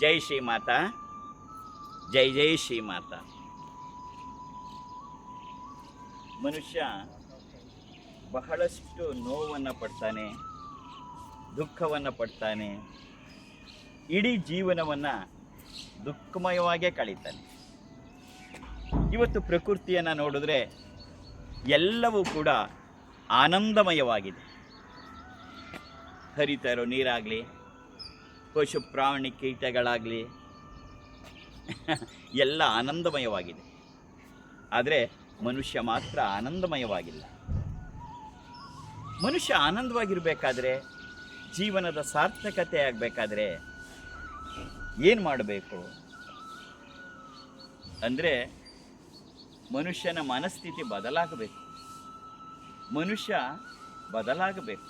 ಜೈ ಶ್ರೀ ಮಾತಾ, ಜೈ ಜೈ ಶ್ರೀ ಮಾತಾ. ಮನುಷ್ಯ ಬಹಳಷ್ಟು ನೋವನ್ನು ಪಡ್ತಾನೆ, ದುಃಖವನ್ನು ಪಡ್ತಾನೆ, ಇಡೀ ಜೀವನವನ್ನು ದುಃಖಮಯವಾಗೇ ಕಳೀತಾನೆ. ಇವತ್ತು ಪ್ರಕೃತಿಯನ್ನು ನೋಡಿದ್ರೆ ಎಲ್ಲವೂ ಕೂಡ ಆನಂದಮಯವಾಗಿದೆ. ಹರಿತಾ ಇರೋ ನೀರಾಗಲಿ, ಪಶು ಪ್ರಾಣಿ ಕೀಟಗಳಾಗಲಿ ಎಲ್ಲ ಆನಂದಮಯವಾಗಿದೆ. ಆದರೆ ಮನುಷ್ಯ ಮಾತ್ರ ಆನಂದಮಯವಾಗಿಲ್ಲ. ಮನುಷ್ಯ ಆನಂದವಾಗಿರಬೇಕಾದ್ರೆ, ಜೀವನದ ಸಾರ್ಥಕತೆ ಆಗಬೇಕಾದ್ರೆ ಏನು ಮಾಡಬೇಕು ಅಂದರೆ, ಮನುಷ್ಯನ ಮನಸ್ಥಿತಿ ಬದಲಾಗಬೇಕು. ಮನುಷ್ಯ ಬದಲಾಗಬೇಕು.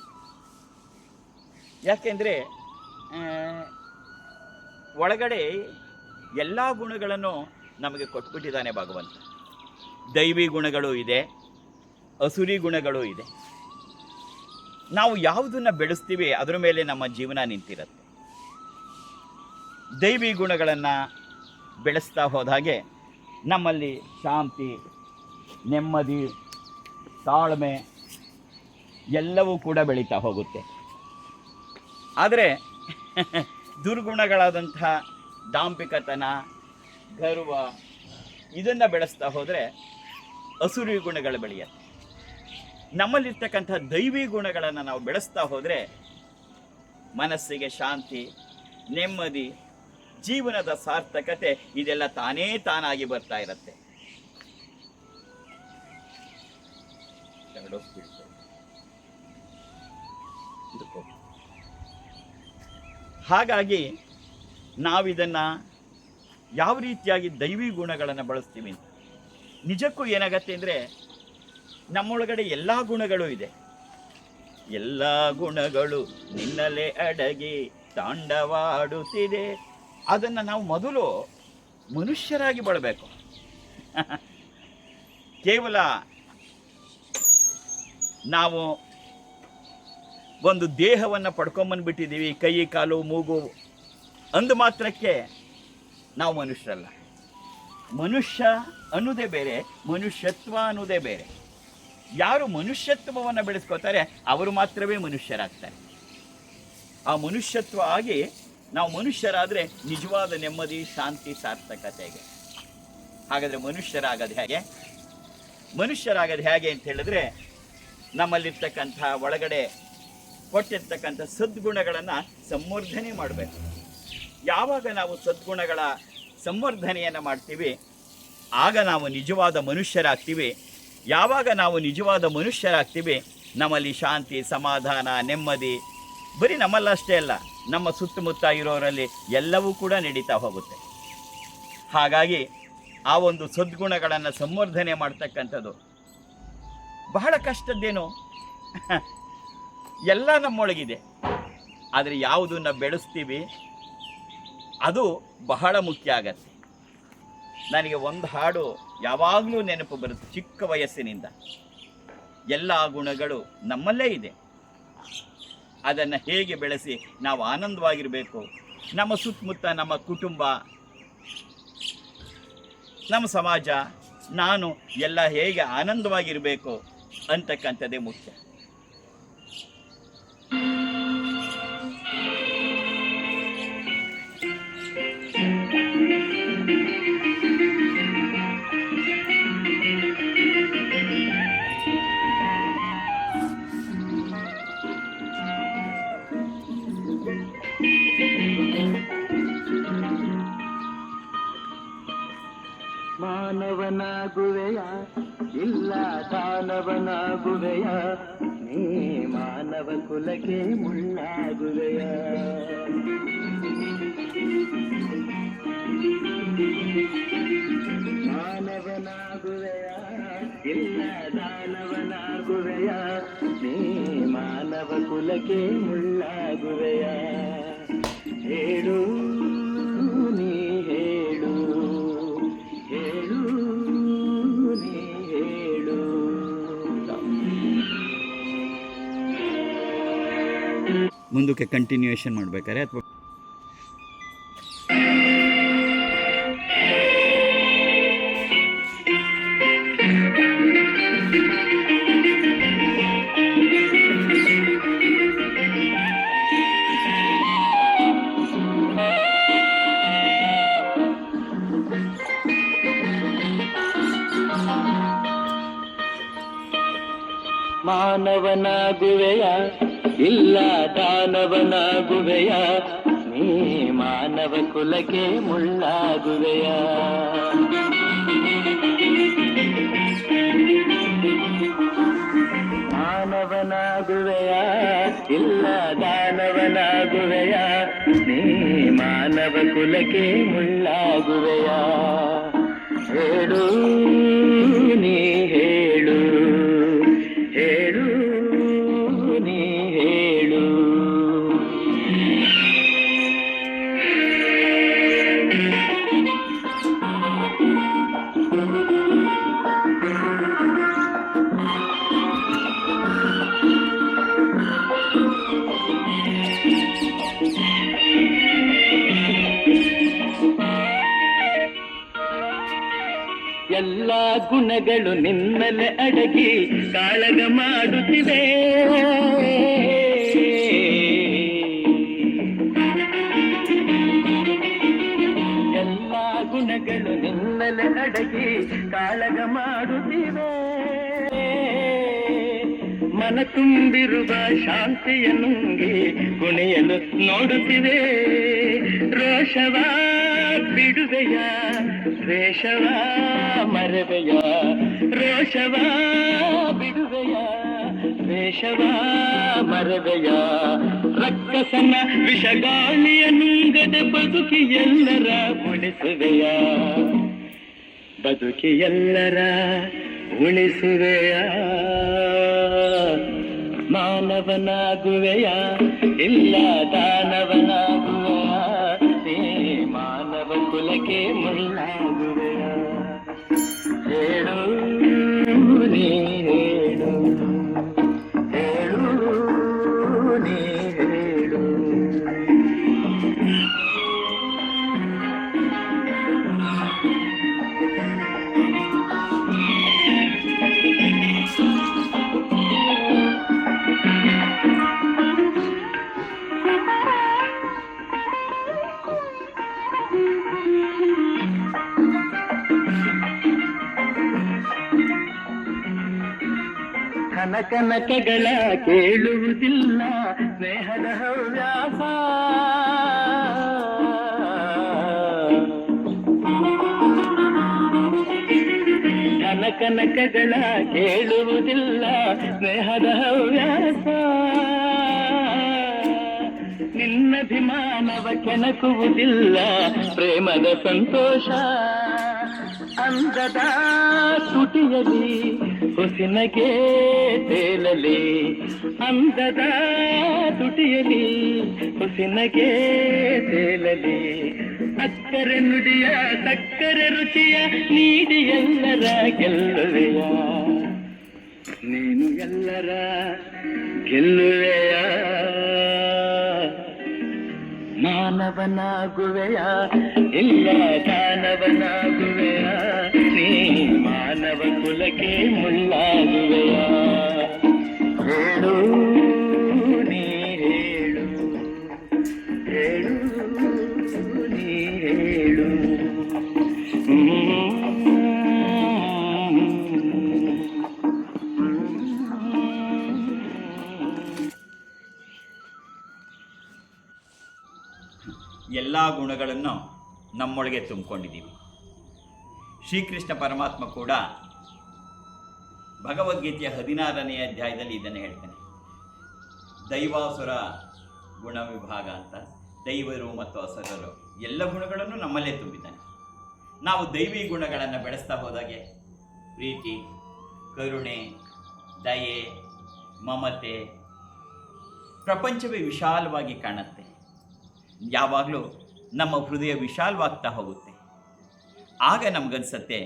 ಯಾಕೆಂದರೆ ಒಳಗಡೆ ಎಲ್ಲ ಗುಣಗಳನ್ನು ನಮಗೆ ಕೊಟ್ಬಿಟ್ಟಿದ್ದಾನೆ ಭಗವಂತ. ದೈವಿ ಗುಣಗಳು ಇದೆ, ಅಸುರಿ ಗುಣಗಳು ಇದೆ. ನಾವು ಯಾವುದನ್ನು ಬೆಳೆಸ್ತೀವಿ ಅದರ ಮೇಲೆ ನಮ್ಮ ಜೀವನ ನಿಂತಿರುತ್ತೆ. ದೈವಿ ಗುಣಗಳನ್ನು ಬೆಳೆಸ್ತಾ ಹೋದ ಹಾಗೆ ನಮ್ಮಲ್ಲಿ ಶಾಂತಿ, ನೆಮ್ಮದಿ, ತಾಳ್ಮೆ ಎಲ್ಲವೂ ಕೂಡ ಬೆಳೀತಾ ಹೋಗುತ್ತೆ. ಆದರೆ ದುರ್ಗುಣಗಳಾದಂಥ ಡಾಂಬಿಕತನ, ಗರ್ವ ಇದನ್ನು ಬೆಳೆಸ್ತಾ ಹೋದರೆ ಅಸುರಿ ಗುಣಗಳು ಬೆಳೆಯುತ್ತೆ. ನಮ್ಮಲ್ಲಿರ್ತಕ್ಕಂಥ ದೈವಿ ಗುಣಗಳನ್ನು ನಾವು ಬೆಳೆಸ್ತಾ ಹೋದರೆ ಮನಸ್ಸಿಗೆ ಶಾಂತಿ, ನೆಮ್ಮದಿ, ಜೀವನದ ಸಾರ್ಥಕತೆ ಇದೆಲ್ಲ ತಾನೇ ತಾನಾಗಿ ಬರ್ತಾ ಇರುತ್ತೆ. ಹಾಗಾಗಿ ನಾವಿದನ್ನು ಯಾವ ರೀತಿಯಾಗಿ ದೈವಿ ಗುಣಗಳನ್ನು ಬಳಸ್ತೀವಿ ಅಂತ ನಿಜಕ್ಕೂ ಏನಾಗತ್ತೆ ಅಂದರೆ, ನಮ್ಮೊಳಗಡೆ ಎಲ್ಲ ಗುಣಗಳು ಇದೆ. ಎಲ್ಲ ಗುಣಗಳು ನಿನ್ನಲ್ಲೇ ಅಡಗಿ ತಾಂಡವಾಡುತ್ತಿದೆ. ಅದನ್ನು ನಾವು ಮೊದಲು ಮನುಷ್ಯರಾಗಿ ಬಳಬೇಕು. ಕೇವಲ ನಾವು ಒಂದು ದೇಹವನ್ನು ಪಡ್ಕೊಂಬಂದ್ಬಿಟ್ಟಿದ್ದೀವಿ, ಕೈ ಕಾಲು ಮೂಗು ಅಂದು ಮಾತ್ರಕ್ಕೆ ನಾವು ಮನುಷ್ಯರಲ್ಲ. ಮನುಷ್ಯ ಅನ್ನೋದೇ ಬೇರೆ, ಮನುಷ್ಯತ್ವ ಅನ್ನೋದೇ ಬೇರೆ. ಯಾರು ಮನುಷ್ಯತ್ವವನ್ನು ಬೆಳೆಸ್ಕೋತಾರೆ ಅವರು ಮಾತ್ರವೇ ಮನುಷ್ಯರಾಗ್ತಾರೆ. ಆ ಮನುಷ್ಯತ್ವ ಆಗಿ ನಾವು ಮನುಷ್ಯರಾದರೆ ನಿಜವಾದ ನೆಮ್ಮದಿ, ಶಾಂತಿ, ಸಾರ್ಥಕತೆಗೆ. ಹಾಗಾದರೆ ಮನುಷ್ಯರಾಗೋದು ಹೇಗೆ? ಮನುಷ್ಯರಾಗೋದು ಹೇಗೆ ಅಂತ ಹೇಳಿದ್ರೆ, ನಮ್ಮಲ್ಲಿರ್ತಕ್ಕಂಥ ಒಳಗಡೆ ಕೊಟ್ಟಿರ್ತಕ್ಕಂಥ ಸದ್ಗುಣಗಳನ್ನು ಸಂವರ್ಧನೆ ಮಾಡಬೇಕು. ಯಾವಾಗ ನಾವು ಸದ್ಗುಣಗಳ ಸಂವರ್ಧನೆಯನ್ನು ಮಾಡ್ತೀವಿ ಆಗ ನಾವು ನಿಜವಾದ ಮನುಷ್ಯರಾಗ್ತೀವಿ. ಯಾವಾಗ ನಾವು ನಿಜವಾದ ಮನುಷ್ಯರಾಗ್ತೀವಿ ನಮ್ಮಲ್ಲಿ ಶಾಂತಿ, ಸಮಾಧಾನ, ನೆಮ್ಮದಿ ಬರೀ ನಮ್ಮಲ್ಲಷ್ಟೇ ಅಲ್ಲ, ನಮ್ಮ ಸುತ್ತಮುತ್ತ ಇರೋರಲ್ಲಿ ಎಲ್ಲವೂ ಕೂಡ ನಡೀತಾ ಹೋಗುತ್ತೆ. ಹಾಗಾಗಿ ಆ ಒಂದು ಸದ್ಗುಣಗಳನ್ನು ಸಂವರ್ಧನೆ ಮಾಡ್ತಕ್ಕಂಥದ್ದು ಬಹಳ ಕಷ್ಟದ್ದೇನು. ಎಲ್ಲ ನಮ್ಮೊಳಗಿದೆ. ಆದರೆ ಯಾವುದನ್ನು ಬೆಳೆಸ್ತೀವಿ ಅದು ಬಹಳ ಮುಖ್ಯ ಆಗತ್ತೆ. ನನಗೆ ಒಂದು ಹಾಡು ಯಾವಾಗಲೂ ನೆನಪು ಬರುತ್ತೆ ಚಿಕ್ಕ ವಯಸ್ಸಿನಿಂದ. ಎಲ್ಲ ಗುಣಗಳು ನಮ್ಮಲ್ಲೇ ಇದೆ, ಅದನ್ನು ಹೇಗೆ ಬೆಳೆಸಿ ನಾವು ಆನಂದವಾಗಿರಬೇಕು, ನಮ್ಮ ಸುತ್ತಮುತ್ತ ನಮ್ಮ ಕುಟುಂಬ, ನಮ್ಮ ಸಮಾಜ, ನಾನು ಎಲ್ಲ ಹೇಗೆ ಆನಂದವಾಗಿರಬೇಕು ಅಂತಕ್ಕಂಥದ್ದೇ ಮುಖ್ಯ. ಮಾನವನಾಗುವೆಯ ಇಲ್ಲ ದಾನವನಾಗುವೆಯ, ನೀ ಮಾನವ ಕುಲಕ್ಕೆ ಮುಳ್ಳಾಗುವೆಯ. ಮಾನವನಾಗುವೆಯ ಇಲ್ಲ ದಾನವನಾಗುವೆಯ, ನೀ ಮಾನವ ಕುಲಕ್ಕೆ ಮುಳ್ಳಾಗುವೆಯ. ಹೇಳು ನೀ ಹೇಳು, ಹೇಳು ನೀ ಹೇಳು. ಮುಂದಕ್ಕೆ ಕಂಟಿನ್ಯೂಯೇಷನ್ ಮಾಡಬೇಕಾರೆ ಅಥವಾ ಮಾನವನಾಗುವೆಯ ಇಲ್ಲ ದಾನವನಾಗುವೆಯ ನೀ ಮಾನವ ಕುಲಕ್ಕೆ ಮುಳ್ಳಾಗುವೆಯ ಮಾನವನಾಗುವೆಯ ಇಲ್ಲ ದಾನವನಾಗುವೆಯ ನೀ ಮಾನವ ಕುಲಕ್ಕೆ ಮುಳ್ಳಾಗುವೆಯ ಹೇಳು ನೀ ಹೇಳು ಹೇಳು ನೀ ಹೇಳು ಎಲ್ಲ ಗುಣಗಳು ನಿನ್ನಲೆ ಅಡಗಿ ಕಾಳಗ ಮಾಡುತ್ತಿವೆ ಎಲ್ಲ ಗುಣಗಳು ನಿನ್ನಲೆ ಅಡಗಿ ಕಾಳಗ ಮಾಡುತ್ತಿವೆ ಮನ ತುಂಬಿರುವ ಶಾಂತಿಯ ನುಂಗಿ ಕುಣಿಯಲು ನೋಡುತ್ತಿವೆ ರೋಷವ ಬಿಡುವೆಯ ದ್ವೇಷವ ಮರವೆಯ ರೋಷವ ಬಿಡುವೆಯ ದ್ವೇಷವ ಮರವೆಯ ರಕ್ಕಸನ ವಿಷಗಾಳಿಯ ನುಂಗದ ಬದುಕಿ ಎಲ್ಲರ ಉಳಿಸುವೆಯ ಬದುಕಿ ಎಲ್ಲರ ಉಳಿಸುವೆಯ ಮಾನವನಾಗುವೆಯ ಇಲ್ಲ ದಾನವನಾಗುವೆಯ ನೀ ಮಾನವ ಕುಲಕ್ಕೆ ಮುಳ್ಳಾಗುವೆಯ ಹೇಳು ನೀ ಹೇಳು ಹೇಳು ನೀ ಹೇಳು ಕನಕನಕಗಳ ಕೇಳುವುದಿಲ್ಲ ಸ್ನೇಹದ ಹವ್ಯಾಸ ಕನಕನಕಗಳ ಕೇಳುವುದಿಲ್ಲ ಸ್ನೇಹದ ಹವ್ಯಾಸ ನಿನ್ನಭಿಮಾನವ ಕೆಣಕುವುದಿಲ್ಲ ಪ್ರೇಮದ ಸಂತೋಷ ಅಂದದ ತುಟಿಯಲಿ ಹುಸಿನಗೆ ತೇಲಲಿ ಅಂದದ ತುಟಿಯಲಿ ಹುಸಿನಗೆ ತೇಲಲಿ ಅಕ್ಕರೆ ನುಡಿಯ ಸಕ್ಕರೆ ರುಚಿಯ ನೀಡಿ ಎಲ್ಲರ ಗೆಲ್ಲುವೆಯ ನೀನು ಎಲ್ಲರ ಗೆಲ್ಲುವೆಯ ಮಾನವನಾಗುವೆಯ ಇಲ್ಲ ದಾನವನಾಗುವೆಯ ನೀ ಮಾನವ ಕುಲಕ್ಕೆ ಮುಳ್ಳಾಗುವೆಯ ಹೇಳು ನೀ ಹೇಳು ಹೇಳು ನೀ ಹೇಳು ಎಲ್ಲ ಗುಣಗಳನ್ನು ನಮ್ಮೊಳಗೆ ತುಂಬಿಕೊಂಡಿದ್ದೀವಿ. ಶ್ರೀಕೃಷ್ಣ ಪರಮಾತ್ಮ ಕೂಡ ಭಗವದ್ಗೀತೆಯ 16ನೇ ಅಧ್ಯಾಯದಲ್ಲಿ ಇದನ್ನು ಹೇಳ್ತಾನೆ. ದೈವಾಸುರ ಗುಣ ವಿಭಾಗ ಅಂತ, ದೈವರು ಮತ್ತು ಅಸುರರು ಎಲ್ಲ ಗುಣಗಳನ್ನು ನಮ್ಮಲ್ಲೇ ತುಂಬಿದ್ದಾನೆ. ನಾವು ದೈವಿ ಗುಣಗಳನ್ನು ಬೆಳೆಸ್ತಾ ಹೋದಾಗೆ ಪ್ರೀತಿ, ಕರುಣೆ, ದಯೆ, ಮಮತೆ, ಪ್ರಪಂಚವೇ ವಿಶಾಲವಾಗಿ ಕಾಣುತ್ತೆ. ಯಾವಾಗಲೂ ನಮ್ಮ ಹೃದಯ ವಿಶಾಲವಾಗ್ತಾ ಹೋಗುತ್ತೆ. ಆಗ ನಮಗನ್ಸತ್ತೆ,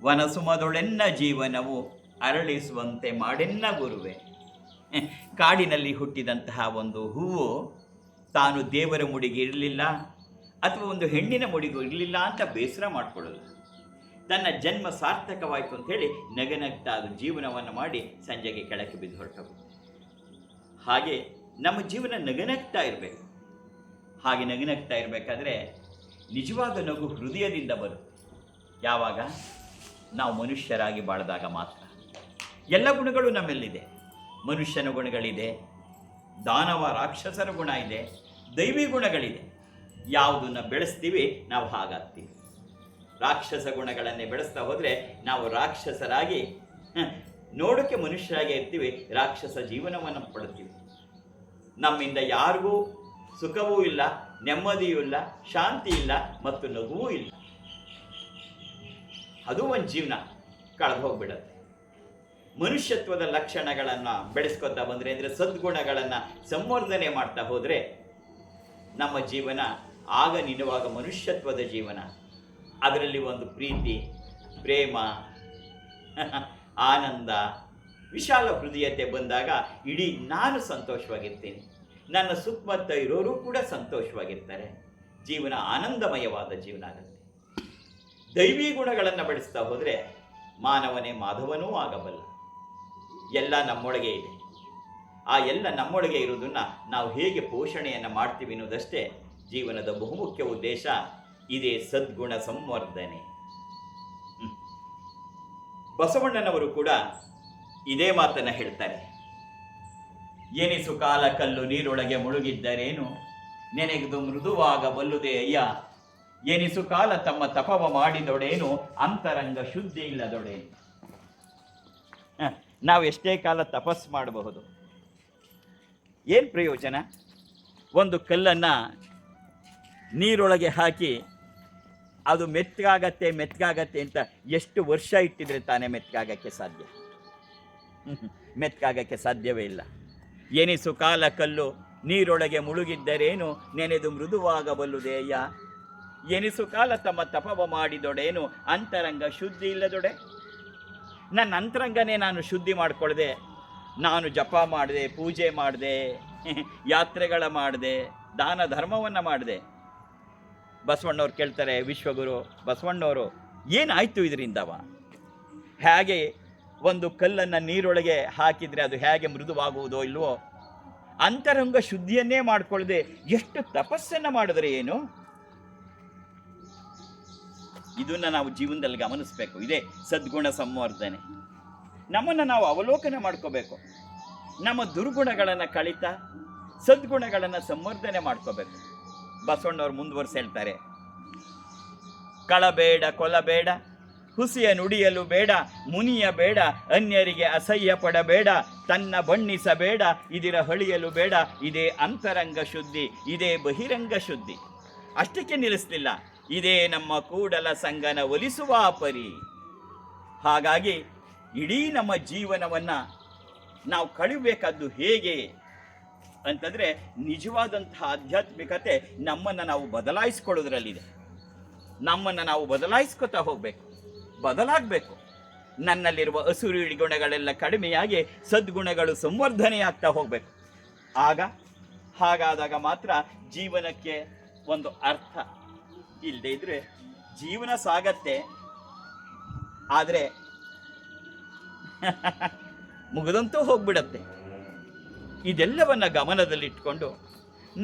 ವನಸುಮದೊಳೆನ್ನ ಜೀವನವು ಅರಳಿಸುವಂತೆ ಮಾಡೆನ್ನ ಗುರುವೆ. ಕಾಡಿನಲ್ಲಿ ಹುಟ್ಟಿದಂತಹ ಒಂದು ಹೂವು ತಾನು ದೇವರ ಮುಡಿಗೆ ಇರಲಿಲ್ಲ ಅಥವಾ ಒಂದು ಹೆಣ್ಣಿನ ಮುಡಿಗೂ ಇರಲಿಲ್ಲ ಅಂತ ಬೇಸರ ಮಾಡಿಕೊಳ್ಳೋದು. ತನ್ನ ಜನ್ಮ ಸಾರ್ಥಕವಾಯಿತು ಅಂಥೇಳಿ ನಗನಗ್ತಾ ಅದು ಜೀವನವನ್ನು ಮಾಡಿ ಸಂಜೆಗೆ ಕೆಳಕ್ಕೆ ಬಿದ್ದು ಹೊರಟೋಗುತ್ತೆ. ಹಾಗೆ ನಮ್ಮ ಜೀವನ ನಗನಗ್ತಾ ಇರಬೇಕು. ಹಾಗೆ ನಗನಗ್ತಾ ಇರಬೇಕಾದ್ರೆ ನಿಜವಾದ ನಗು ಹೃದಯದಿಂದ ಬರುತ್ತೆ. ಯಾವಾಗ ನಾವು ಮನುಷ್ಯರಾಗಿ ಬಾಳಿದಾಗ ಮಾತ್ರ. ಎಲ್ಲ ಗುಣಗಳು ನಮ್ಮಲ್ಲಿದೆ. ಮನುಷ್ಯನ ಗುಣಗಳಿದೆ, ದಾನವ ರಾಕ್ಷಸರ ಗುಣ ಇದೆ, ದೈವಿ ಗುಣಗಳಿದೆ. ಯಾವುದನ್ನು ಬೆಳೆಸ್ತೀವಿ ನಾವು ಹಾಗಾಗ್ತೀವಿ. ರಾಕ್ಷಸ ಗುಣಗಳನ್ನೇ ಬೆಳೆಸ್ತಾ ಹೋದರೆ ನಾವು ರಾಕ್ಷಸರಾಗಿ ನೋಡೋಕ್ಕೆ ಮನುಷ್ಯರಾಗೇ ಇರ್ತೀವಿ, ರಾಕ್ಷಸ ಜೀವನವನ್ನು ಪಡ್ತೀವಿ. ನಮ್ಮಿಂದ ಯಾರಿಗೂ ಸುಖವೂ ಇಲ್ಲ, ನೆಮ್ಮದಿಯೂ ಇಲ್ಲ, ಶಾಂತಿ ಇಲ್ಲ ಮತ್ತು ನಗುವೂ ಇಲ್ಲ. ಅದು ಒಂದು ಜೀವನ ಕಳೆದು ಹೋಗ್ಬಿಡತ್ತೆ. ಮನುಷ್ಯತ್ವದ ಲಕ್ಷಣಗಳನ್ನು ಬೆಳೆಸ್ಕೊತಾ ಬಂದರೆ, ಅಂದರೆ ಸದ್ಗುಣಗಳನ್ನು ಸಂವರ್ಧನೆ ಮಾಡ್ತಾ ಹೋದರೆ ನಮ್ಮ ಜೀವನ ಆಗ ನಿಜವಾಗ ಮನುಷ್ಯತ್ವದ ಜೀವನ. ಅದರಲ್ಲಿ ಒಂದು ಪ್ರೀತಿ, ಪ್ರೇಮ, ಆನಂದ, ವಿಶಾಲ ಹೃದಯತೆ ಬಂದಾಗ ಇಡೀ ನಾನು ಸಂತೋಷವಾಗಿರ್ತೀನಿ, ನನ್ನ ಸುತ್ತಮುತ್ತ ಇರೋರು ಕೂಡ ಸಂತೋಷವಾಗಿರ್ತಾರೆ. ಜೀವನ ಆನಂದಮಯವಾದ ಜೀವನ ಆಗುತ್ತೆ. ದೈವಿ ಗುಣಗಳನ್ನು ಬೆಳೆಸ್ತಾ ಹೋದರೆ ಮಾನವನೇ ಮಾಧವನೂ ಆಗಬಲ್ಲ. ಎಲ್ಲ ನಮ್ಮೊಳಗೆ ಇದೆ. ಆ ಎಲ್ಲ ನಮ್ಮೊಳಗೆ ಇರುವುದನ್ನು ನಾವು ಹೇಗೆ ಪೋಷಣೆಯನ್ನು ಮಾಡ್ತೀವಿ ಅನ್ನೋದಷ್ಟೇ ಜೀವನದ ಬಹುಮುಖ್ಯ ಉದ್ದೇಶ. ಇದೇ ಸದ್ಗುಣ ಸಂವರ್ಧನೆ. ಬಸವಣ್ಣನವರು ಕೂಡ ಇದೇ ಮಾತನ್ನು ಹೇಳ್ತಾರೆ. ಎನಿಸು ಕಾಲ ಕಲ್ಲು ನೀರೊಳಗೆ ಮುಳುಗಿದ್ದರೇನು, ನೆನೆದು ಮೃದುವಾಗಬಲ್ಲುದೇ ಅಯ್ಯ. ಎನಿಸು ಕಾಲ ತಮ್ಮ ತಪವ ಮಾಡಿದೊಡೇನು, ಅಂತರಂಗ ಶುದ್ಧಿ ಇಲ್ಲದೊಡೇನು. ನಾವು ಎಷ್ಟೇ ಕಾಲ ತಪಸ್ಸು ಮಾಡಬಹುದು, ಏನು ಪ್ರಯೋಜನ? ಒಂದು ಕಲ್ಲನ್ನು ನೀರೊಳಗೆ ಹಾಕಿ ಅದು ಮೆತ್ತಗಾಗತ್ತೆ ಅಂತ ಎಷ್ಟು ವರ್ಷ ಇಟ್ಟಿದ್ರೆ ತಾನೇ ಮೆತ್ತಗಾಗಕ್ಕೆ ಸಾಧ್ಯ? ಮೆತ್ತಗಾಗಕ್ಕೆ ಸಾಧ್ಯವೇ ಇಲ್ಲ. ಎನಿಸು ಕಾಲ ಕಲ್ಲು ನೀರೊಳಗೆ ಮುಳುಗಿದ್ದರೇನು, ನೆನೆದು ಮೃದುವಾಗಬಲ್ಲುದೇ ಅಯ್ಯ. ಎನಿಸು ಕಾಲ ತಮ್ಮ ತಪವ ಮಾಡಿದೊಡೇನು, ಅಂತರಂಗ ಶುದ್ಧಿ ಇಲ್ಲದೊಡೆ. ನನ್ನ ಅಂತರಂಗನೇ ನಾನು ಶುದ್ಧಿ ಮಾಡಿಕೊಳ್ಳದೆ, ನಾನು ಜಪ ಮಾಡಿದೆ, ಪೂಜೆ ಮಾಡಿದೆ, ಯಾತ್ರೆಗಳ ಮಾಡಿದೆ, ದಾನ ಧರ್ಮವನ್ನು ಮಾಡಿದೆ. ಬಸವಣ್ಣವ್ರು ಕೇಳ್ತಾರೆ, ವಿಶ್ವಗುರು ಬಸವಣ್ಣವರು, ಏನಾಯಿತು ಇದರಿಂದವ? ಹೇಗೆ ಒಂದು ಕಲ್ಲನ್ನು ನೀರೊಳಗೆ ಹಾಕಿದರೆ ಅದು ಹೇಗೆ ಮೃದುವಾಗುವುದೋ ಇಲ್ವೋ, ಅಂತರಂಗ ಶುದ್ಧಿಯನ್ನೇ ಮಾಡಿಕೊಳ್ಳದೆ ಎಷ್ಟು ತಪಸ್ಸನ್ನು ಮಾಡಿದ್ರೆ ಏನು? ಇದನ್ನು ನಾವು ಜೀವನದಲ್ಲಿ ಗಮನಿಸಬೇಕು. ಇದೇ ಸದ್ಗುಣ ಸಂವರ್ಧನೆ. ನಮ್ಮನ್ನು ನಾವು ಅವಲೋಕನ ಮಾಡ್ಕೋಬೇಕು. ನಮ್ಮ ದುರ್ಗುಣಗಳನ್ನು ಕಳೀತಾ ಸದ್ಗುಣಗಳನ್ನು ಸಂವರ್ಧನೆ ಮಾಡ್ಕೋಬೇಕು. ಬಸವಣ್ಣವ್ರು ಮುಂದುವರಿಸಿ ಹೇಳ್ತಾರೆ, ಕಳಬೇಡ, ಕೊಲಬೇಡ, ಹುಸಿಯ ನುಡಿಯಲು ಬೇಡ, ಮುನಿಯ ಬೇಡ, ಅನ್ಯರಿಗೆ ಅಸಹ್ಯ ಪಡಬೇಡ, ತನ್ನ ಬಣ್ಣಿಸಬೇಡ, ಇದರ ಹಳಿಯಲು ಬೇಡ. ಇದೇ ಅಂತರಂಗ ಶುದ್ಧಿ, ಇದೇ ಬಹಿರಂಗ ಶುದ್ಧಿ. ಅಷ್ಟಕ್ಕೆ ನಿಲ್ಲಿಸಲಿಲ್ಲ, ಇದೇ ನಮ್ಮ ಕೂಡಲ ಸಂಗನ ಒಲಿಸುವ ಪರಿ. ಹಾಗಾಗಿ ಇಡೀ ನಮ್ಮ ಜೀವನವನ್ನು ನಾವು ಕಳಿಬೇಕಾದ್ದು ಹೇಗೆ ಅಂತಂದರೆ, ನಿಜವಾದಂತಹ ಆಧ್ಯಾತ್ಮಿಕತೆ ನಮ್ಮನ್ನು ನಾವು ಬದಲಾಯಿಸ್ಕೊಳ್ಳೋದ್ರಲ್ಲಿದೆ. ನಮ್ಮನ್ನು ನಾವು ಬದಲಾಯಿಸ್ಕೊತಾ ಹೋಗಬೇಕು, ಬದಲಾಗಬೇಕು. ನನ್ನಲ್ಲಿರುವ ಅಸುರಿ ಗುಣಗಳೆಲ್ಲ ಕಡಿಮೆಯಾಗಿ ಸದ್ಗುಣಗಳು ಸಂವರ್ಧನೆಯಾಗ್ತಾ ಹೋಗಬೇಕು. ಹಾಗಾದಾಗ ಮಾತ್ರ ಜೀವನಕ್ಕೆ ಒಂದು ಅರ್ಥ. ಇಲ್ಲದೆ ಇದ್ರೆ ಜೀವನ ಸಾಗತ್ತೆ, ಆದರೆ ಮುಗಿದಂತೂ ಹೋಗ್ಬಿಡತ್ತೆ. ಇದೆಲ್ಲವನ್ನು ಗಮನದಲ್ಲಿಟ್ಕೊಂಡು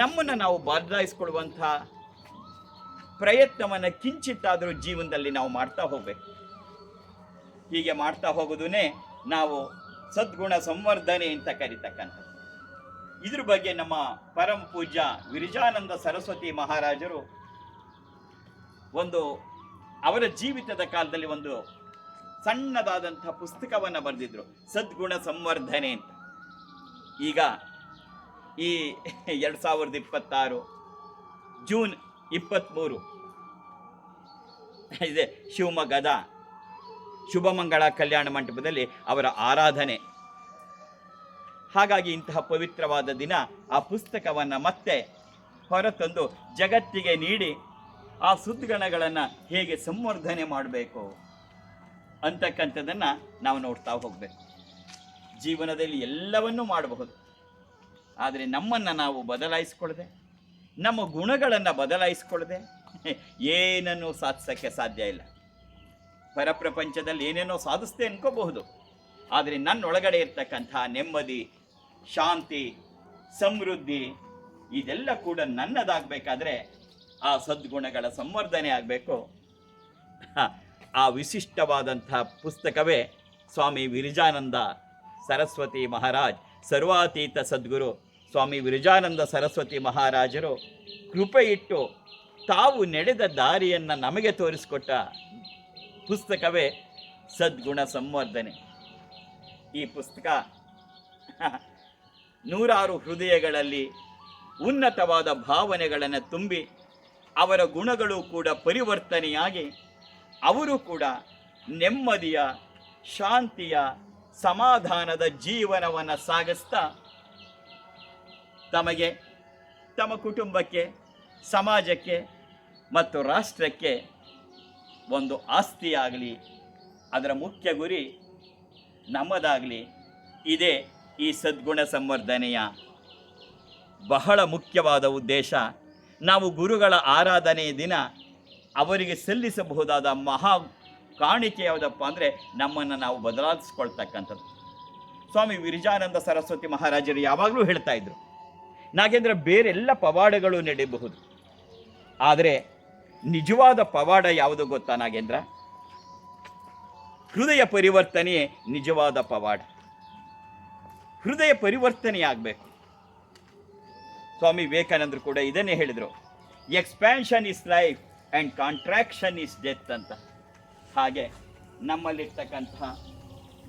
ನಮ್ಮನ್ನು ನಾವು ಬದಲಾಯಿಸ್ಕೊಳ್ಳುವಂಥ ಪ್ರಯತ್ನವನ್ನು ಕಿಂಚಿತ್ತಾದರೂ ಜೀವನದಲ್ಲಿ ನಾವು ಮಾಡ್ತಾ ಹೋಗಬೇಕು. ಹೀಗೆ ಮಾಡ್ತಾ ಹೋಗೋದನ್ನೇ ನಾವು ಸದ್ಗುಣ ಸಂವರ್ಧನೆ ಅಂತ ಕರೀತಕ್ಕಂಥದ್ದು. ಇದ್ರ ಬಗ್ಗೆ ನಮ್ಮ ಪರಮ ಪೂಜ್ಯ ವಿರಜಾನಂದ ಸರಸ್ವತಿ ಮಹಾರಾಜರು ಅವರ ಜೀವಿತದ ಕಾಲದಲ್ಲಿ ಒಂದು ಸಣ್ಣದಾದಂಥ ಪುಸ್ತಕವನ್ನು ಬರೆದಿದ್ರು, ಸದ್ಗುಣ ಸಂವರ್ಧನೆ ಅಂತ. ಈಗ ಈ 2026 ಜೂನ್ 23 ಇದೆ ಶಿವಮೊಗ್ಗದ ಶುಭಮಂಗಳ ಕಲ್ಯಾಣ ಮಂಟಪದಲ್ಲಿ ಅವರ ಆರಾಧನೆ. ಹಾಗಾಗಿ ಇಂತಹ ಪವಿತ್ರವಾದ ದಿನ ಆ ಪುಸ್ತಕವನ್ನು ಮತ್ತೆ ಹೊರತಂದು ಜಗತ್ತಿಗೆ ನೀಡಿ ಆ ಸದ್ಗುಣಗಳನ್ನು ಹೇಗೆ ಸಂವರ್ಧನೆ ಮಾಡಬೇಕು ಅಂತಕ್ಕಂಥದ್ದನ್ನು ನಾವು ನೋಡ್ತಾ ಹೋಗಬೇಕು. ಜೀವನದಲ್ಲಿ ಎಲ್ಲವನ್ನೂ ಮಾಡಬಹುದು, ಆದರೆ ನಮ್ಮನ್ನು ನಾವು ಬದಲಾಯಿಸ್ಕೊಳ್ಳದೆ, ನಮ್ಮ ಗುಣಗಳನ್ನು ಬದಲಾಯಿಸ್ಕೊಳ್ಳದೆ ಏನನ್ನೂ ಸಾಧಿಸೋಕ್ಕೆ ಸಾಧ್ಯ ಇಲ್ಲ. ಪರಪ್ರಪಂಚದಲ್ಲಿ ಏನೇನೋ ಸಾಧಿಸ್ತೆ ಅನ್ಕೋಬಹುದು, ಆದರೆ ನನ್ನೊಳಗಡೆ ಇರ್ತಕ್ಕಂಥ ನೆಮ್ಮದಿ, ಶಾಂತಿ, ಸಮೃದ್ಧಿ ಇದೆಲ್ಲ ಕೂಡ ನನ್ನದಾಗಬೇಕಾದ್ರೆ ಆ ಸದ್ಗುಣಗಳ ಸಂವರ್ಧನೆ ಆಗಬೇಕು. ಆ ವಿಶಿಷ್ಟವಾದಂಥ ಪುಸ್ತಕವೇ ಸ್ವಾಮಿ ವಿರಜಾನಂದ ಸರಸ್ವತಿ ಮಹಾರಾಜ್, ಸರ್ವಾತೀತ ಸದ್ಗುರು ಸ್ವಾಮಿ ವಿರಜಾನಂದ ಸರಸ್ವತಿ ಮಹಾರಾಜರು ಕೃಪೆ ಇಟ್ಟು ತಾವು ನಡೆದ ದಾರಿಯನ್ನು ನಮಗೆ ತೋರಿಸಿಕೊಟ್ಟ ಪುಸ್ತಕವೇ ಸದ್ಗುಣ ಸಂವರ್ಧನೆ. ಈ ಪುಸ್ತಕ ನೂರಾರು ಹೃದಯಗಳಲ್ಲಿ ಉನ್ನತವಾದ ಭಾವನೆಗಳನ್ನು ತುಂಬಿ ಅವರ ಗುಣಗಳು ಕೂಡ ಪರಿವರ್ತನೆಯಾಗಿ ಅವರು ಕೂಡ ನೆಮ್ಮದಿಯ, ಶಾಂತಿಯ, ಸಮಾಧಾನದ ಜೀವನವನ್ನು ಸಾಗಿಸ್ತಾ ತಮಗೆ, ತಮ್ಮ ಕುಟುಂಬಕ್ಕೆ, ಸಮಾಜಕ್ಕೆ ಮತ್ತು ರಾಷ್ಟ್ರಕ್ಕೆ ಒಂದು ಆಸ್ತಿಯಾಗಲಿ, ಅದರ ಮುಖ್ಯ ಗುರಿ ನಮ್ಮದಾಗಲಿ. ಇದೇ ಈ ಸದ್ಗುಣ ಸಂವರ್ಧನೆಯ ಬಹಳ ಮುಖ್ಯವಾದ ಉದ್ದೇಶ. ನಾವು ಗುರುಗಳ ಆರಾಧನೆಯ ದಿನ ಅವರಿಗೆ ಸಲ್ಲಿಸಬಹುದಾದ ಮಹಾ ಕಾಣಿಕೆ ಯಾವುದಪ್ಪ ಅಂದರೆ ನಮ್ಮನ್ನು ನಾವು ಬದಲಾಯಿಸ್ಕೊಳ್ತಕ್ಕಂಥದ್ದು. ಸ್ವಾಮಿ ವಿರಜಾನಂದ ಸರಸ್ವತಿ ಮಹಾರಾಜರು ಯಾವಾಗಲೂ ಹೇಳ್ತಾ ಇದ್ರು, ನಾಗೇಂದ್ರ ಬೇರೆಲ್ಲ ಪವಾಡಗಳು ನಡೆಯಬಹುದು, ಆದರೆ ನಿಜವಾದ ಪವಾಡ ಯಾವುದು ಗೊತ್ತಾ ನಾಗೇಂದ್ರ? ಹೃದಯ ಪರಿವರ್ತನೆಯೇ ನಿಜವಾದ ಪವಾಡ. ಹೃದಯ ಪರಿವರ್ತನೆಯಾಗಬೇಕು. ಸ್ವಾಮಿ ವಿವೇಕಾನಂದರು ಕೂಡ ಇದನ್ನೇ ಹೇಳಿದರು, expansion is life and contraction is death ಅಂತ. ಹಾಗೆ ನಮ್ಮಲ್ಲಿರ್ತಕ್ಕಂತಹ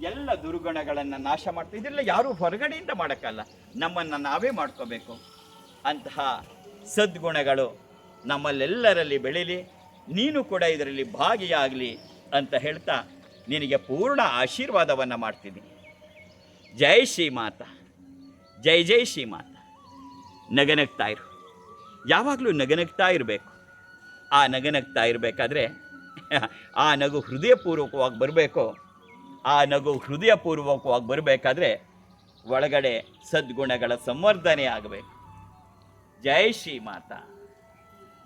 ಎಲ್ಲ ದುರ್ಗುಣಗಳನ್ನು ನಾಶ ಮಾಡ್ತಾ, ಇದೆಲ್ಲ ಯಾರೂ ಹೊರಗಡೆಯಿಂದ ಮಾಡೋಕ್ಕಲ್ಲ, ನಮ್ಮನ್ನು ನಾವೇ ಮಾಡ್ಕೋಬೇಕು. ಅಂತಹ ಸದ್ಗುಣಗಳು ನಮ್ಮಲ್ಲೆಲ್ಲರಲ್ಲಿ ಬೆಳೀಲಿ, ನೀನು ಕೂಡ ಇದರಲ್ಲಿ ಭಾಗಿಯಾಗಲಿ ಅಂತ ಹೇಳ್ತಾ ನಿನಗೆ ಪೂರ್ಣ ಆಶೀರ್ವಾದವನ್ನು ಮಾಡ್ತಿದ್ದೀನಿ. ಜೈ ಶ್ರೀಮಾತಾ, ಜೈ ಜೈ ಶ್ರೀಮಾತಾ. ನಗನಗ್ತಾ ಇರು, ಯಾವಾಗಲೂ ನಗನಗ್ತಾ ಇರಬೇಕು. ಆ ನಗನಗ್ತಾ ಇರಬೇಕಾದ್ರೆ ಆ ನಗು ಹೃದಯಪೂರ್ವಕವಾಗಿ ಬರಬೇಕು. ಆ ನಗು ಹೃದಯಪೂರ್ವಕವಾಗಿ ಬರಬೇಕಾದ್ರೆ ಒಳಗಡೆ ಸದ್ಗುಣಗಳ ಸಂವರ್ಧನೆ ಆಗಬೇಕು. ಜೈ ಶ್ರೀಮಾತಾ,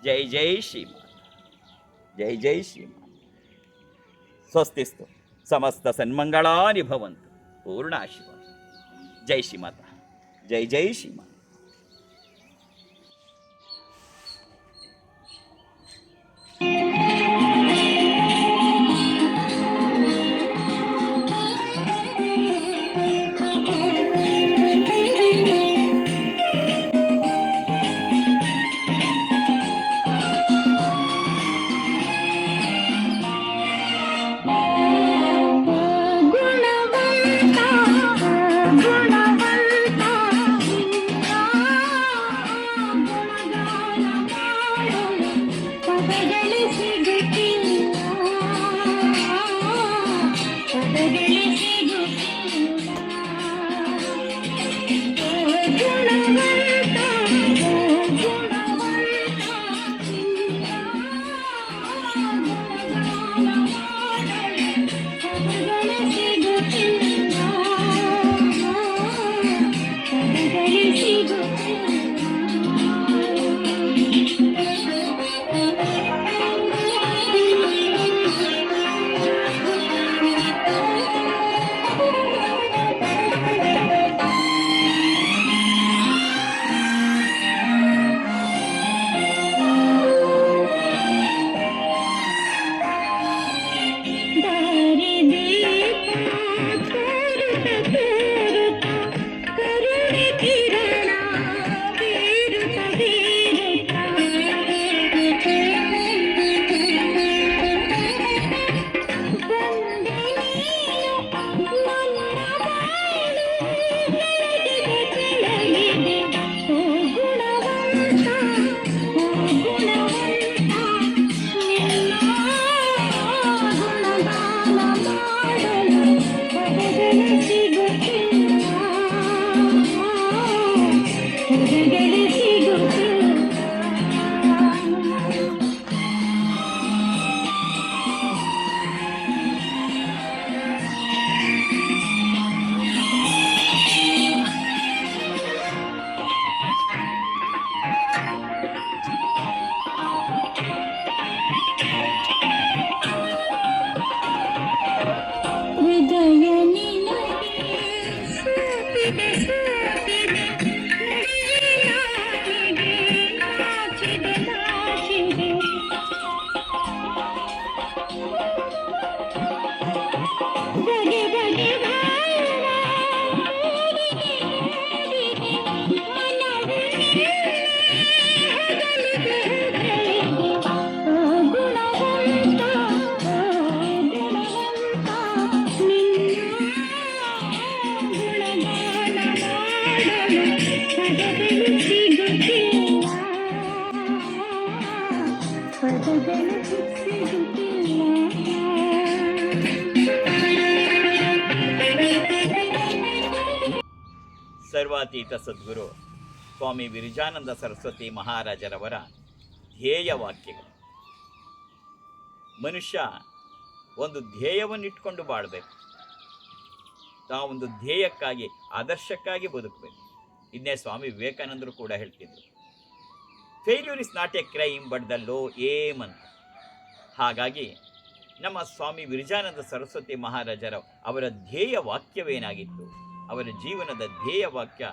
ಜೈ ಜೈ ಶ್ರೀಮಾತಾ, ಜೈ ಜೈ ಶ್ರೀಮಾತಾ. ಸ್ವಸ್ತಿಸ್ತು, ಸಮಸ್ತ ಸನ್ಮಂಗಳಾನಿ ಭವಂತು. ಪೂರ್ಣ ಆಶೀರ್ವಾದ. ಜೈ ಶ್ರೀಮಾತಾ, ಜೈ ಜೈ ಶ್ರೀಮಾತಾ. ಪದಗಳು ಸಿಗುತ್ತಿಲ್ಲ ಪದಗಳು ಸಿಗುತ್ತಿಲ್ಲ. ಸರ್ವಾತೀತ ಸದ್ಗುರು ಸ್ವಾಮಿ ವಿರಜಾನಂದ ಸರಸ್ವತಿ ಮಹಾರಾಜರವರ ಧ್ಯೇಯ ವಾಕ್ಯಗಳು. ಮನುಷ್ಯ ಒಂದು ಧ್ಯೇಯವನ್ನಿಟ್ಕೊಂಡು ಬಾಳಬೇಕು. ತಾವೊಂದು ಧ್ಯೇಯಕ್ಕಾಗಿ, ಆದರ್ಶಕ್ಕಾಗಿ ಬದುಕಬೇಕು. ಇದನ್ನೇ ಸ್ವಾಮಿ ವಿವೇಕಾನಂದರು ಕೂಡ ಹೇಳ್ತಿದ್ರು. Failure is not a crime but the low aim ಅಂತ. ಹಾಗಾಗಿ ನಮ್ಮ ಸ್ವಾಮಿ ವಿರಜಾನಂದ ಸರಸ್ವತಿ ಮಹಾರಾಜರ ಅವರ ಧ್ಯೇಯ ವಾಕ್ಯವೇನಾಗಿತ್ತು, ಅವರ ಜೀವನದ ಧ್ಯೇಯ ವಾಕ್ಯ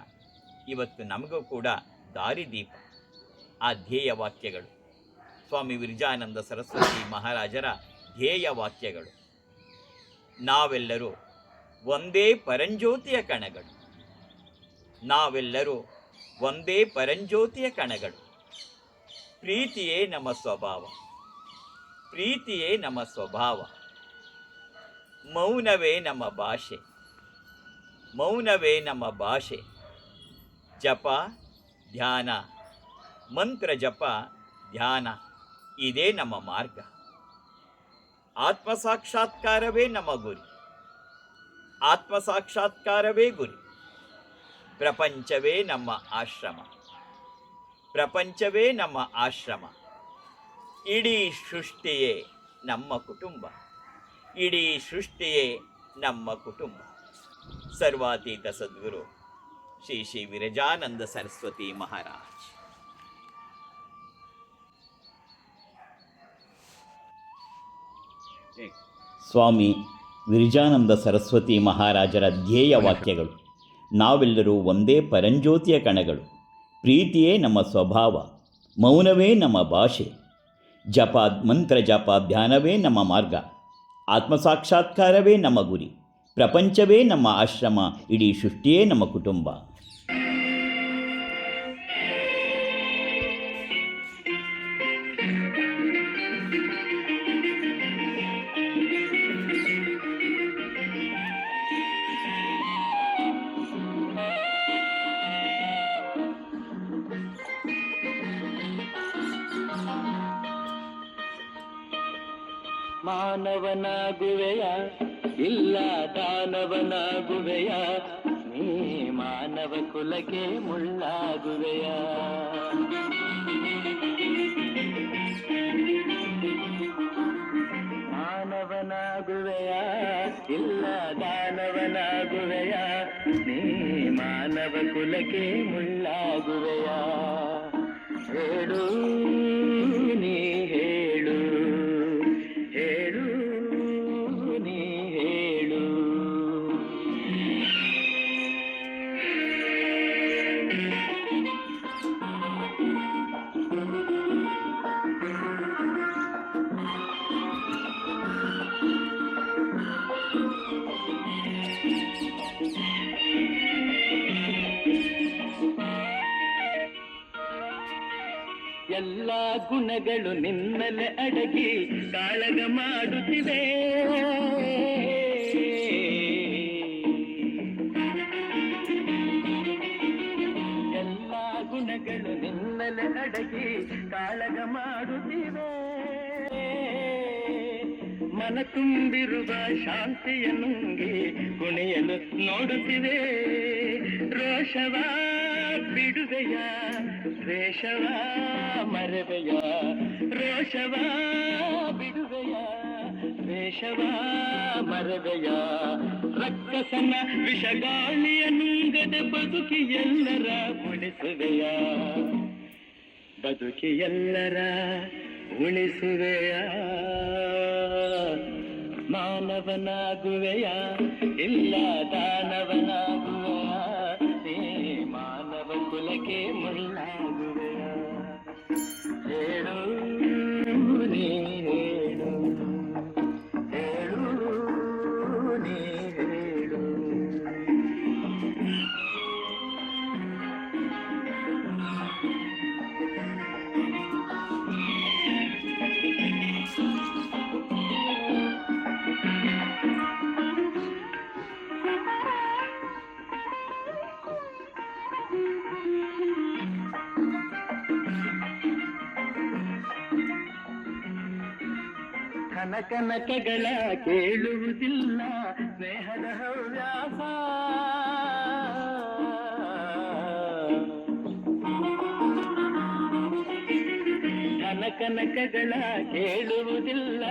ಇವತ್ತು ನಮಗೂ ಕೂಡ ದಾರಿದೀಪ. ಆ ಧ್ಯೇಯ ವಾಕ್ಯಗಳು ಸ್ವಾಮಿ ವಿರಜಾನಂದ ಸರಸ್ವತಿ ಮಹಾರಾಜರ ಧ್ಯೇಯ ವಾಕ್ಯಗಳು. ನಾವೆಲ್ಲರೂ ಒಂದೇ ಪರಂಜ್ಯೋತಿಯ ಕಣಗಳು. ನಾವೆಲ್ಲರೂ ಒಂದೇ ಪರಂಜ್ಯೋತಿಯ ಕಣಗಳು. ಪ್ರೀತಿಯೇ ನಮ್ಮ ಸ್ವಭಾವ, ಪ್ರೀತಿಯೇ ನಮ್ಮ ಸ್ವಭಾವ. ಮೌನವೇ ನಮ್ಮ ಭಾಷೆ, ಮೌನವೇ ನಮ್ಮ ಭಾಷೆ. ಜಪ ಧ್ಯಾನ, ಮಂತ್ರ ಜಪ ಧ್ಯಾನ, ಇದೇ ನಮ್ಮ ಮಾರ್ಗ. ಆತ್ಮಸಾಕ್ಷಾತ್ಕಾರವೇ ನಮ್ಮ ಗುರಿ, ಆತ್ಮಸಾಕ್ಷಾತ್ಕಾರವೇ ಗುರಿ. ಪ್ರಪಂಚವೇ ನಮ್ಮ ಆಶ್ರಮ, ಪ್ರಪಂಚವೇ ನಮ್ಮ ಆಶ್ರಮ. ಇಡೀ ಸೃಷ್ಟಿಯೇ ನಮ್ಮ ಕುಟುಂಬ, ಇಡೀ ಸೃಷ್ಟಿಯೇ ನಮ್ಮ ಕುಟುಂಬ. ಸರ್ವಾತೀತ ಸದ್ಗುರು ಶ್ರೀ ಶ್ರೀ ವಿರಜಾನಂದ ಸರಸ್ವತಿ ಮಹಾರಾಜ್. ಸ್ವಾಮಿ ವಿರಜಾನಂದ ಸರಸ್ವತಿ ಮಹಾರಾಜರ ಧ್ಯೇಯ ವಾಕ್ಯಗಳು. ನಾವೆಲ್ಲರೂ ಒಂದೇ ಪರಂಜ್ಯೋತಿಯ ಕಣಗಳು. ಪ್ರೀತಿಯೇ ನಮ್ಮ ಸ್ವಭಾವ, ಮೌನವೇ ನಮ್ಮ ಭಾಷೆ. ಜಪ ಮಂತ್ರ ಜಪ ಧ್ಯಾನವೇ ನಮ್ಮ ಮಾರ್ಗ. ಆತ್ಮಸಾಕ್ಷಾತ್ಕಾರವೇ ನಮ್ಮ ಗುರಿ. ಪ್ರಪಂಚವೇ ನಮ್ಮ ಆಶ್ರಮ, ಇಡೀ ಸೃಷ್ಟಿಯೇ ನಮ್ಮ ಕುಟುಂಬ. ಮಾನವನಾಗುವೆಯ ಇಲ್ಲ ದಾನವನಾಗುವೆಯ, ನೀ ಮಾನವ ಕುಲಕ್ಕೆ ಮುಳ್ಳಾಗುವೆಯ. ಮಾನವನಾಗುವೆಯ ಇಲ್ಲ ದಾನವನಾಗುವೆಯ, ನೀ ಮಾನವ ಕುಲಕ್ಕೆ ಮುಳ್ಳಾಗುವೆಯ. ಹೇಳು ನೀ ಹೇಳು, ಹೇಳು ನೀ ಹೇಳು. ಎಲ್ಲ ಗುಣಗಳು ನಿನ್ನಲೆ ಅಡಗಿ ಕಾಳಗ ಮಾಡುತ್ತಿವೆ. ಎಲ್ಲ ಗುಣಗಳು ನಿನ್ನಲೆ ಅಡಗಿ ಕಾಳಗ ಮಾಡುತ್ತಿವೆ. ಮನ ತುಂಬಿರುವ ಶಾಂತಿಯ ನುಂಗಿ ಕುಣಿಯಲು ನೋಡುತ್ತಿವೆ. ರೋಷವ ಬಿಡುವೆಯ, ದ್ವೇಷವ ಮರವೆಯ. ರೋಷವ ಬಿಡುವೆಯ, ದ್ವೇಷವ ಮರವೆಯ. ರಕ್ಕಸನ ವಿಷಗಾಳಿಯ ನುಂಗದ ಬದುಕಿ ಎಲ್ಲರ ಉಳಿಸುವೆಯ, ಬದುಕಿ ಎಲ್ಲರ ಉಳಿಸುವೆಯ. ಮಾನವನಾಗುವೆಯ ಇಲ್ಲ ದಾನವನಾಗುವೆಯ, ನೀ ಮಾನವ ಕುಲಕ್ಕೆ ಮುಳ್ಳಾಗುವೆಯ. ಹೇಳು ನೀ ಹೇಳು, ಹೇಳು ನೀ ಹೇಳು. ಕನಕನಕಗಳ ಕೇಳುವುದಿಲ್ಲ ಸ್ನೇಹದ ಹವ್ಯಾಸ. ಕನಕನಕಗಳ ಕೇಳುವುದಿಲ್ಲ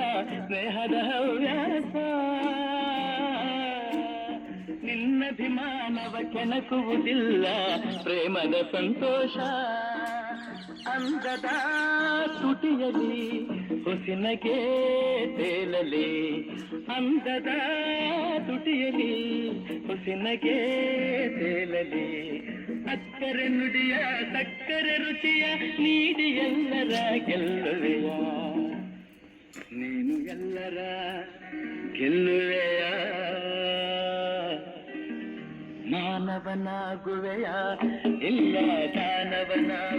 ಸ್ನೇಹದ ಹವ್ಯಾಸ. ನಿನ್ನಭಿಮಾನವ ಕೆಣಕುವುದಿಲ್ಲ ಪ್ರೇಮದ ಸಂತೋಷ. ಅಂದದ ತುಟಿಯಲಿ ಹೊಸಿನಗೆ ತೇಲಲಿ, ಅಂದದ ತುಟಿಯಲಿ ಹೊಸಿನಗೆ ತೇಲಲಿ. ಅಕ್ಕರೆ ನುಡಿಯ ಸಕ್ಕರೆ ರುಚಿಯ ನೀಡಿ ಎಲ್ಲರ ಗೆಲ್ಲುವೆಯ, ನೀನು ಎಲ್ಲರ ಗೆಲ್ಲುವೆಯ. ಮಾನವನಾಗುವೆಯ ಇಲ್ಲ ದಾನವನಾಗುವೆಯ.